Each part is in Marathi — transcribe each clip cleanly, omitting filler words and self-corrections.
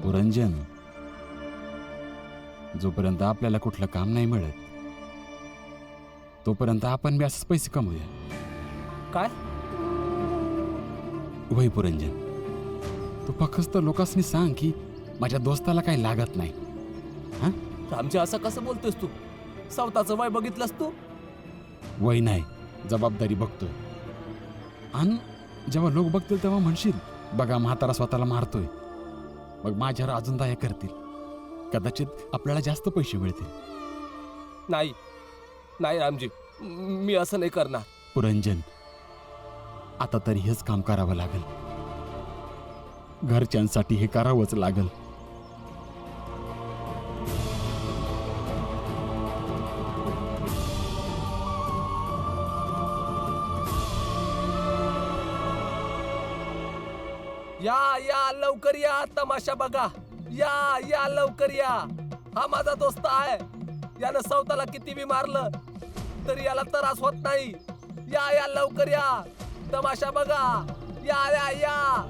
पुरंजन, जोपर्यंत आपल्याला कुठलं काम नाही मिळत तोपर्यंत आपण बी असंच पैसे कमवूया. काय? वय पुरंजन, तू फक्त लोकांनी सांग की माझ्या दोस्ताला काही लागत नाही. हा, रामजी असं कसं बोलतोस तू? स्वतःचं वय बघितलंस तू? वय नाही, जबाबदारी बघतोय. आणि जेव्हा लोक बघतील तेव्हा म्हणशील, बघा म्हातारा स्वतःला मारतोय. मग माझ्यावर अजून दया करतील, कदाचित आपल्याला जास्त पैसे मिळतील. नाही नाही रामजी, मी असं नाही करणार. पुरंजन, आता तरी हेच काम करावं लागेल. घरच्यांसाठी हे करावंच लागेल. या लवकर या, तमाशा बघा. या लवकर या. हा माझा दोस्त आहे. यानं स्वतःला किती बी मारलं तरी याला त्रास होत नाही. या लवकर या, तमाशा बघा. या.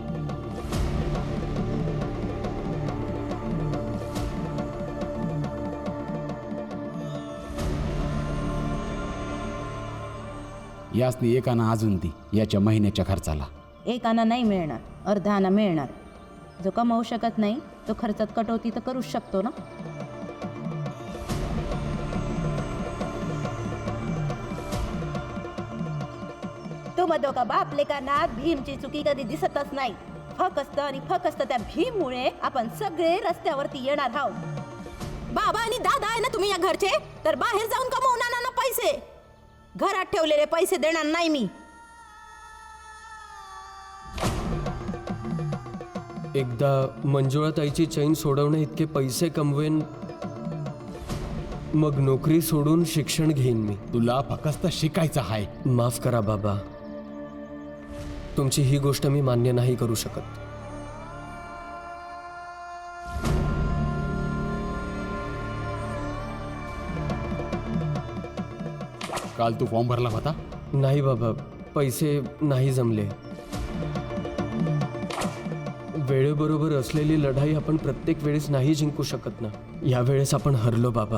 यासनी एकानं अजून दी याच्या महिन्याच्या खर्चाला. एक आना नाही मिळणार, अर्धा आना मिळणार. जो कमावू शकत नाही तो खर्चात कटवती तर करूच शकतो ना. तो मधो का बापले का नात भीमची चुकी कधी दिसतच नाही. फक्त त्या भीममुळे आपण सगळे रस्त्यावरती येणार आहोत. बाबा आणि दादा आहे ना तुम्ही या घरचे, तर बाहेर जाऊन कमवून आणा ना पैसे. घरात ठेवलेले पैसे देणार नाही मी. एकदा मंजुळाताईची चैन सोडवणे इतके पैसे कमवेन, मग नोकरी सोडून शिक्षण घेईन मी. तुला फक्त शिकायचं आहे. माफ करा बाबा, तुमची ही गोष्ट मी मान्य नाही करू शकत. काल तू फॉर्म भरला होता? नाही बाबा, पैसे नाही जमले. वेळेबरोबर असलेली लढाई आपण प्रत्येक वेळेस नाही जिंकू शकत ना. यावेळेस आपण हरलो बाबा.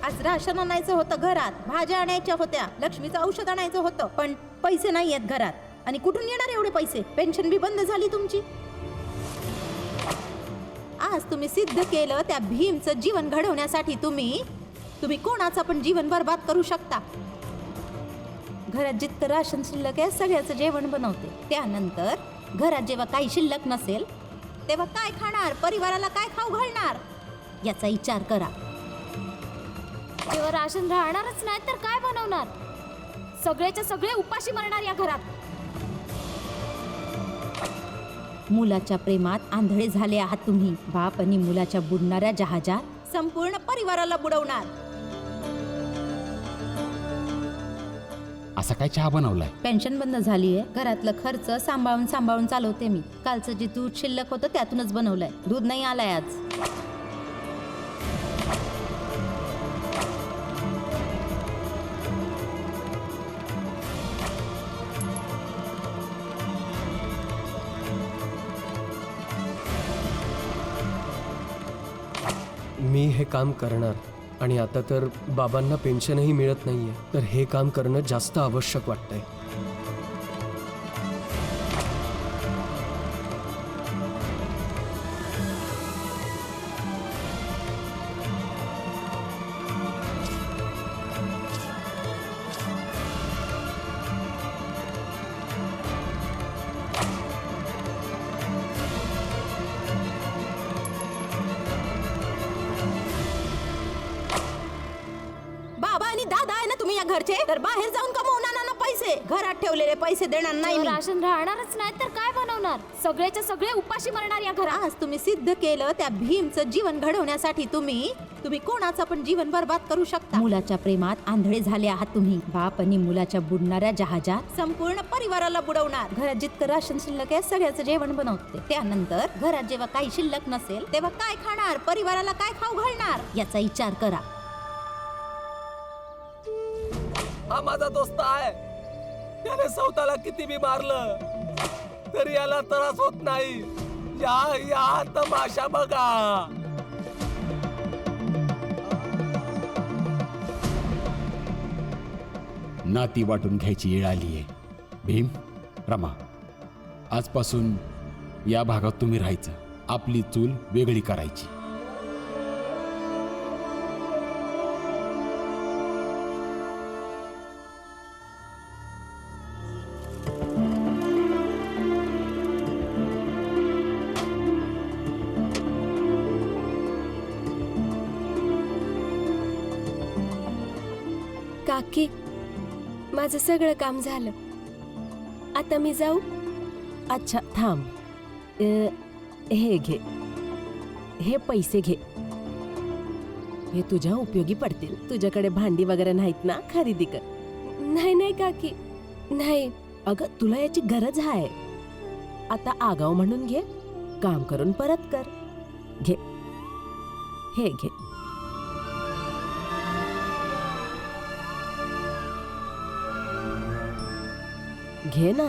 आज राशन आणायचं होतं घरात, भाज्या आणायच्या होत्या, लक्ष्मीचं औषध आणायचं होतं, पण पैसे नाही आहेत घरात. आणि कुठून येणार एवढे पैसे? पेन्शन बी बंद झाली तुमची. आज तुम्ही सिद्ध केलं त्या भीमचं जीवन घडवण्यासाठी तुम्ही कोणाचं पण जीवन बर्बाद करू शकता. घरात जितकं राशन शिल्लक आहे सगळ्याचं जेवण बनवते. त्यानंतर घरात जेव्हा काही शिल्लक नसेल तेव्हा काय खाणार? परिवाराला काय खाऊ घालणार? याचा विचार करा. जेव्हा राशन राहणारच नाही तर काय बनवणार? सगळेच्या सगळे उपाशी मरणार या घरात. मुलाच्या प्रेमात आंधळे झाले आहात तुम्ही. बाप आणि मुलाच्या बुडणाऱ्या जहाजात संपूर्ण परिवाराला बुडवणार. असा काय चहा बनवलाय? पेन्शन बंद झालीये, घरातलं खर्च सांभाळून चालवते मी. कालचं जे दूध शिल्लक होतं त्यातूनच बनवलंय. दूध नाही आलाय आज. मी हे काम करणार. आणि आता तर बाबांना पेन्शनही मिळत नाहीये, तर हे काम करणं जास्त आवश्यक वाटतंय. तुम्ही या घरचे, तर बाहेर जाऊन कमवून आणा ना पैसे. घरात ठेवलेले पैसे देणार नाही मी. राशन राहणारच नाही तर काय बनवणार? सगळेच्या सगळे उपाशी मरणार या घरात. आज तुम्ही सिद्ध केलं त्या भीमचं जीवन घडवण्यासाठी तुम्ही कोणाचं पण जीवन बर्बाद करू शकता. मुलाच्या प्रेमात आंधळे झाले आहात तुम्ही. बाप आणि मुलाच्या बुडणाऱ्या जहाजात संपूर्ण परिवाराला बुडवणार. घरात जितकं राशन शिल्लक आहे सगळ्याचं जेवण बनवते. त्यानंतर घरात जेव्हा काही शिल्लक नसेल तेव्हा काय खाणार? परिवाराला काय खाऊ घालणार? याचा विचार करा. हा माझा दोस्त आहे. त्याने स्वतःला किती बी मारलं तरी याला त्रास होत नाही. या या तमाशा बघा. नाती वाटून घ्यायची वेळ आली आहे. भीम, रमा, आजपासून या भागात तुम्ही राहायचं. आपली चूल वेगळी करायची. काकी, माझं सगळं काम झालं. आता मी जाऊ? अच्छा थांब. हे घे, हे पैसे घे. हे तुझ्या उपयोगी पडतील. तुझ्याकडे भांडी वगैरे नाहीत ना, खरेदी कर. नाही नाही काकी, नाही. अगं तुला याची गरज आहे. आता आगाव म्हणून घे, काम करून परत कर. घे, हे घे. घे ना.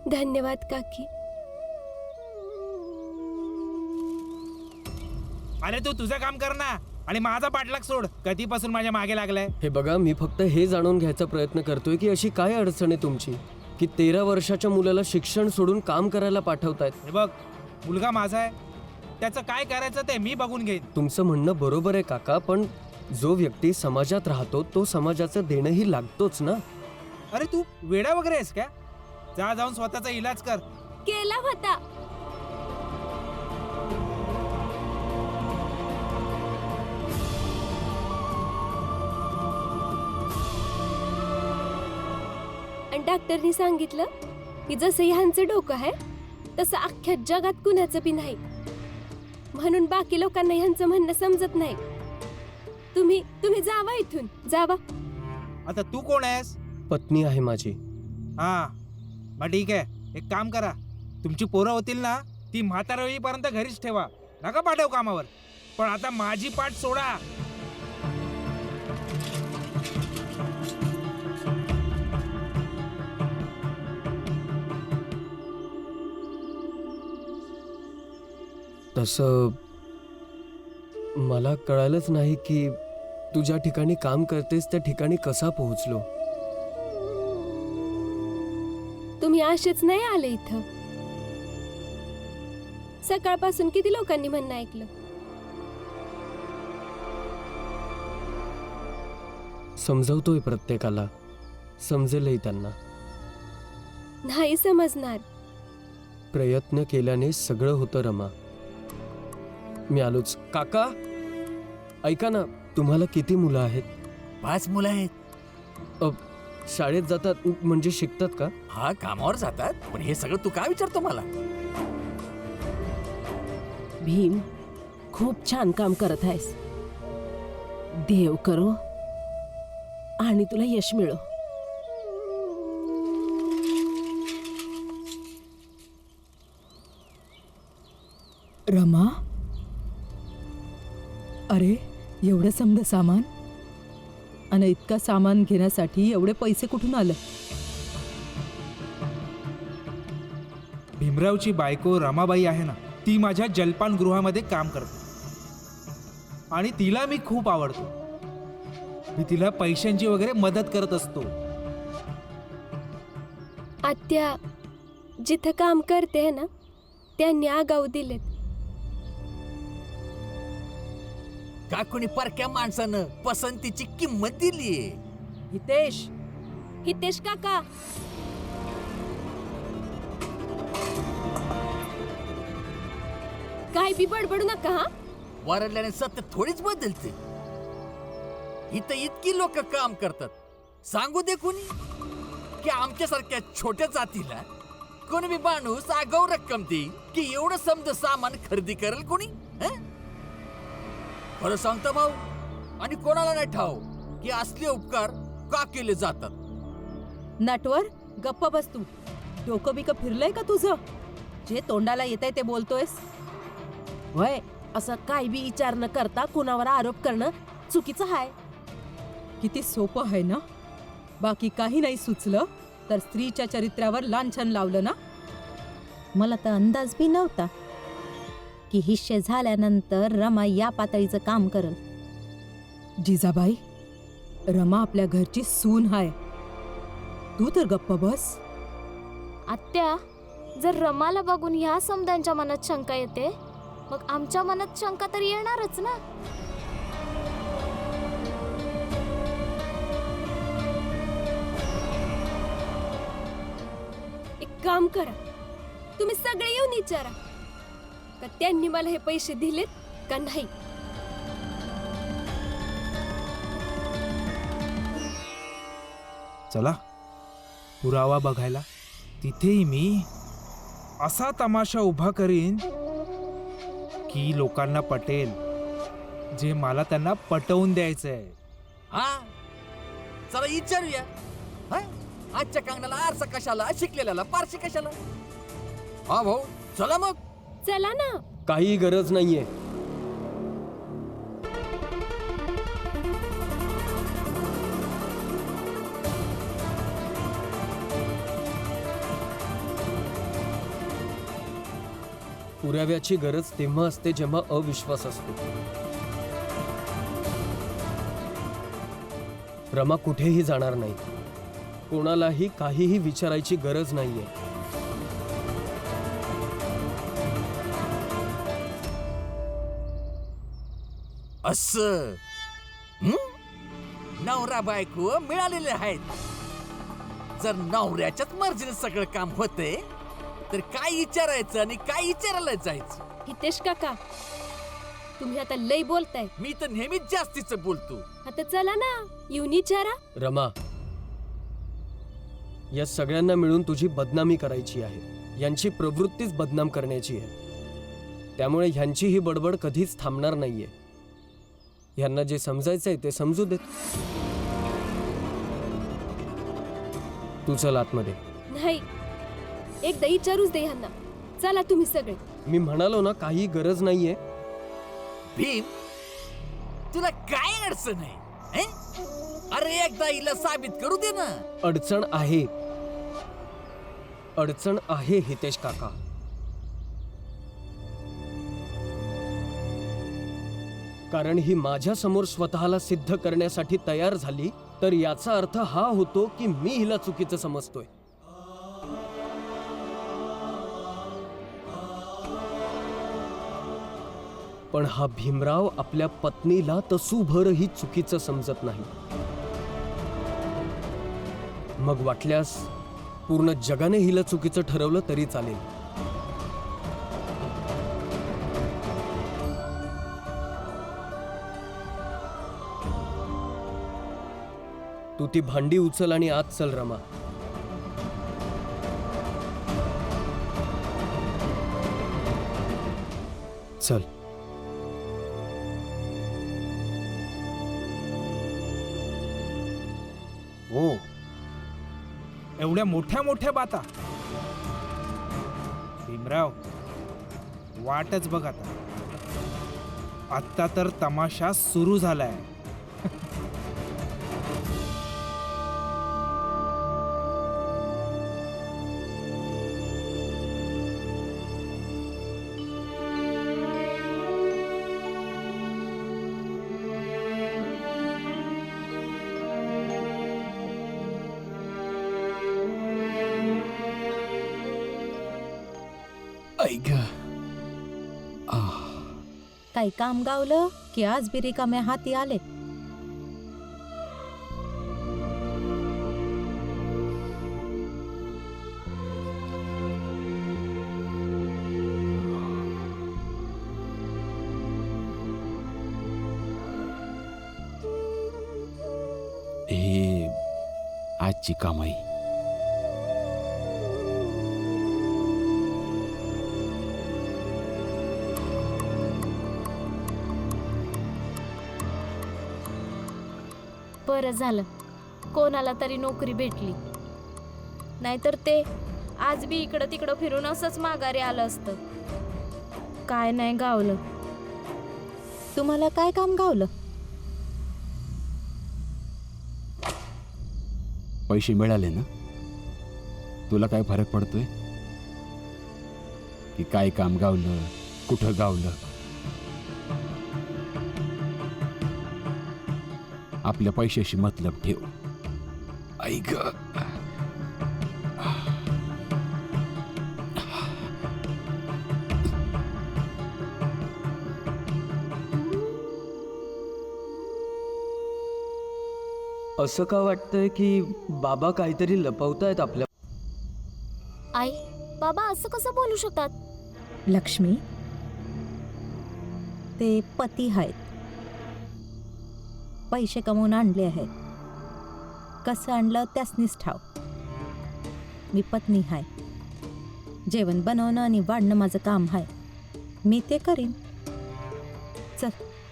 धन्यवाद काकी. अरे तू तुझं काम कर ना आणि माझा पाठलाग सोड. कधीपासून माझ्या मागे लागलाय. हे बघा, मी फक्त हे जाणून घ्यायचा प्रयत्न करतोय की अशी काय अडचण आहे तुमची की 13 वर्षाच्या मुलाला शिक्षण सोडून काम करायला पाठवतायत. हे बघ, मुलगा माझा आहे, त्याचं काय करायचं ते मी बघून घेईन. तुमचं म्हणणं बरोबर आहे काका, पण जो व्यक्ती समाजात राहतो तो समाजाचं देणंही लागतोच ना. अरे तू वेडा वगैरे आहेस का? जा जाऊन स्वतःचा इलाज कर. केला होता. आणि डॉक्टरनी सांगितलं की जसं ह्यांचं डोकं आहे तसं अख्ख्या जगात कुणाचं बी नाही. म्हणून बाकी लोकांना ह्यांचं म्हणणं समजत नाही. तुम्ही जावा इथून, जावा. आता तू कोण आहेस? पत्नी आहे माझी. हा मग ठीक आहे, एक काम करा, तुमची पोरं होतील ना ती म्हातारा होईपर्यंत घरीच ठेवा, नका पाठव कामावर. पण आता माझी पाठ सोडा. तसं मला कळालंच नाही की तू ज्या ठिकाणी काम करतेस त्या ठिकाणी कसा पोहोचलो. तुम्ही असेच नाही आले इथं. सकाळपासून किती लोकांनी म्हणणं ऐकलं. समजवतोय प्रत्येकाला, समजेलही त्यांना. नाही समजणार. प्रयत्न केल्याने सगळं होतं रमा. मी आलोच. काका ऐका ना, तुम्हाला किती मुलं आहेत? 5 मुलं आहेत. शाळेत जातात म्हणजे शिकतात का? हा, कामावर जातात. पण हे सगळं तू काय विचारतो मला? भीम, खूप छान काम करत आहेस. देव करो आणि तुला यश मिळो. रमा, अरे एवढं समद सामान आणि इतका सामान घेण्यासाठी एवढे पैसे कुठून आले? भीमरावची बायको रमाबाई आहे ना, ती माझ्या जलपान गृहामध्ये काम करते आणि तिला मी खूप आवडतो. मी तिला पैशांची वगैरे मदत करत असतो. आत्या जिथं काम करते ना त्यांनी आगाऊ दिलेत. का कोणी परक्या माणसानं पसंतीची किंमत दिलीये? हितेश काका, काय बी बडबडू नका. हा, वरडल्याने सत्य थोडीच बदलते. इथं इतकी लोक काम करतात, सांगू दे कोणी की आमच्यासारख्या छोट्या जातीला कोणी बी माणूस आगाऊ रक्कम देईल की एवढं समज सामान खरेदी करेल कोणी? खरं सांगता भाऊ, आणि कोणाला नाही ठाव की असले उपकार का केले जातात. नटवर गप्प बस तू. डोकं बिकं फिरलंय का तुझं? जे तोंडाला येतंय ते बोलतोयस. वय असं काय बी विचार न करता कुणावर आरोप करणं चुकीचं आहे. किती सोपं आहे ना. बाकी काही नाही सुचलं तर स्त्रीच्या चरित्र्यावर लांछन लावलं ना. मला तर अंदाज बी नव्हता की हिस्से झाल्यानंतर रमा या पातळीचं काम करल. जिजाबाई, रमा आपल्या घरची सून हाय. तू तर गप्प बस. आत्या, जर रमाला बघून ह्या समद्यांच्या मनात शंका येते, मग आमच्या मनात शंका तर येणारच ना. एक काम करा, तुम्ही सगळे येऊन विचारा का त्यांनी मला हे पैसे दिलेत का नाही. चला पुरावा बघायला. तिथेही मी असा तमाशा उभा करीन की लोकांना पटेल जे मला त्यांना पटवून द्यायचंय. हा चला विचारूया. हा? आजच्या कंगनाला आरसा कशाला, शिकलेल्याला पारशी कशाला. हा भाऊ चला मग. चला ना. काही गरज नाहीये. पुराव्याची गरज तेव्हा असते जेव्हा अविश्वास असतो. रमा कुठेही जाणार नाही. कोणालाही काहीही विचारायची गरज नाहीये. असं नवरा बायको मिळालेले आहेत. जर नवऱ्याच्याच मर्जीने सगळं काम होते तर काय विचारायचं आणि काय विचारायला जायचं. हितेश काका, तुम्ही आता लय बोलताय. मी तर नेहमीच जास्तीच बोलतो. आता चला ना, येऊन विचारा. रमा, या सगळ्यांना मिळून तुझी बदनामी करायची आहे. यांची प्रवृत्तीच बदनाम करण्याची आहे. त्यामुळे ह्यांची ही बडबड कधीच थांबणार नाहीये. यांना जे समजायचंय ते समजू देत. तू चल आतमध्ये. नाही, एकदा विचारूच दे ह्यांना. चला तुम्ही सगळे. मी म्हणालो ना, काही गरज नाहीये. भीम, तुला काय अडचण आहे? हैं? अरे एकदा हिला साबित करू दे ना. अडचण आहे. अडचण आहे हितेश काका. कारण ही माझ्या समोर स्वतःला सिद्ध करण्यासाठी तयार झाली, तर याचा अर्थ हा होतो की मी हिला चुकीचं समजतोय. पण हा भीमराव आपल्या पत्नीला तसूभरही चुकीचं समजत नाही. मग वाटल्यास पूर्ण जगाने हिला चुकीचं ठरवलं तरी चालेल. तू ती भांडी उचल आणि आत चल रमा. चल. हो, एवढ्या मोठ्या मोठ्या बाता. भीमराव, वाटच बघ आता. आत्ता तर तमाशा सुरू झालाय. ऐक, काही काम गावलं की आज बी रिकाम्या हाती आले. हे आजची कामाई. बरं झालं कोणाला तरी नोकरी भेटली, नाहीतर ते आज बी इकडं तिकडं फिरून असंच माघारी आलं असतं. काय नाही गावलं. तुम्हाला काय काम गावलं? पैसे मिळाले ना, तुला काय फरक पडतोय की काय काम गावलं, कुठं गावलं? आपल्या पैशाशी मतलब ठेव. ऐक, असं का वाटतंय की बाबा काहीतरी लपवतायत आपल्या? आई, बाबा असं कसं बोलू शकतात? लक्ष्मी, ते पती आहेत, पैसे कमवून आणले आहेत. कसं आणलं त्यासनीच ठाव. मी पत्नी आहे. जेवण बनवणं आणि वाढणं माझं काम आहे. मी ते करीन. चल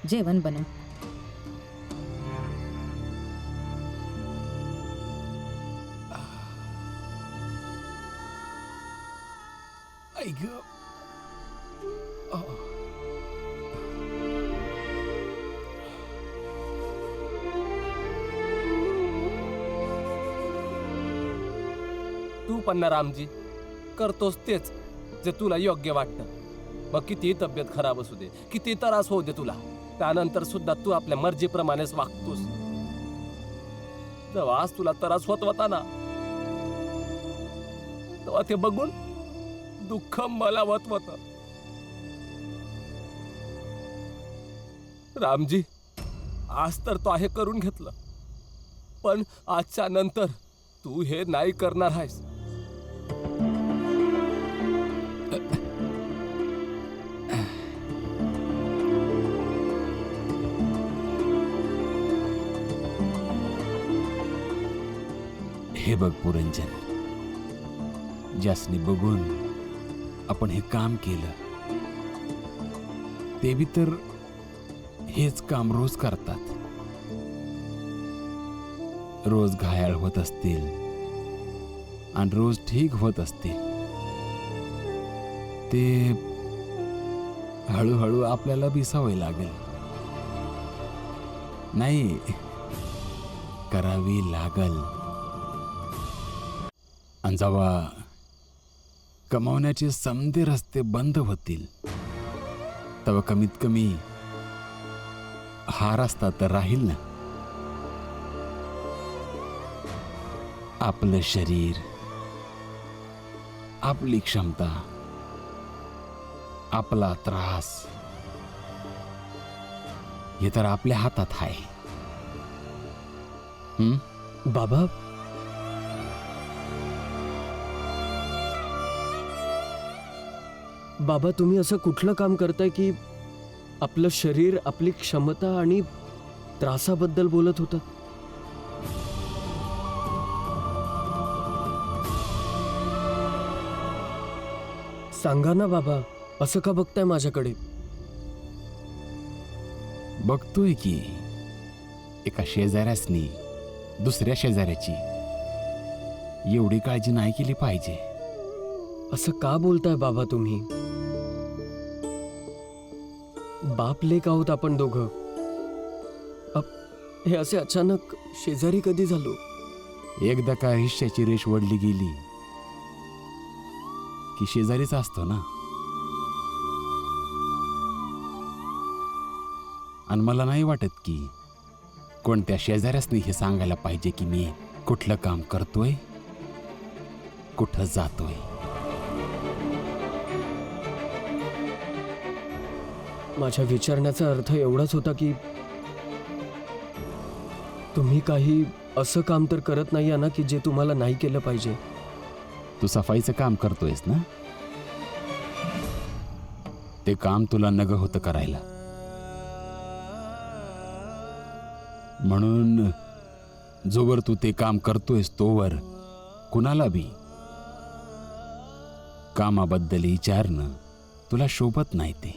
जेवण बनव. ऐक, तू पण ना रामजी करतोस तेच जे तुला योग्य वाटतं. मग किती तब्येत खराब असू दे, किती त्रास होऊ दे तुला, त्यानंतर सुद्धा तू आपल्या मर्जीप्रमाणेच वागतोस. जेव्हा आज तुला त्रास होत होता ना, तेव्हा ते बघून दुःख मला होत होतं. रामजी, आज तर तो हे करून घेतलं, पण आजच्या नंतर तू हे नाही करणार आहेस. हे बघ पुरंजन, ज्यासनी बघून आपण हे काम केलं ते बी तर हेच काम रोज करतात. रोज घायाळ होत असतील आणि रोज ठीक होत असतील. ते हळूहळू आपल्याला बी सवय लागेल. नाही, करावी लागल. आणि जेव्हा कमावण्याचे समधे रस्ते बंद होतील तेव्हा कमीत कमी हा रस्ता तर राहील ना. आपलं शरीर, आपली क्षमता, आपला त्रास हे तर आपल्या हातात आहे. बाबा, बाबा तुम्ही असं कुठलं काम करताय की आपलं शरीर, आपली क्षमता आणि त्रासाबद्दल बोलत होतं? सांगा ना बाबा, असं का बघताय माझ्याकडे? बघतोय की एका शेजाऱ्यासनी दुसऱ्या शेजाऱ्याची एवढी काळजी नाही केली पाहिजे. असं का बोलताय बाबा तुम्ही? बाप लेक आहोत आपण दोघं. हे असे अचानक शेजारी कधी झालो? एकदा का हिश्श्याची रेष वडली गेली की शेजारीच असतो ना. आणि मला नाही वाटत की कोणत्या शेजाऱ्यासनी हे सांगायला पाहिजे की मी कुठलं काम करतोय, कुठं जातोय. माझ्या विचारण्याचा अर्थ एवढाच होता की तुम्ही काही असं काम तर करत नाही ना की जे तुम्हाला नाही केलं पाहिजे. तू सफाईचं काम करतोयस ना, ते काम तुला नग होतं करायला. म्हणून जोवर तू ते काम करतोयस तोवर कुणाला बी कामाबद्दल विचारणं तुला शोभत नाही. ते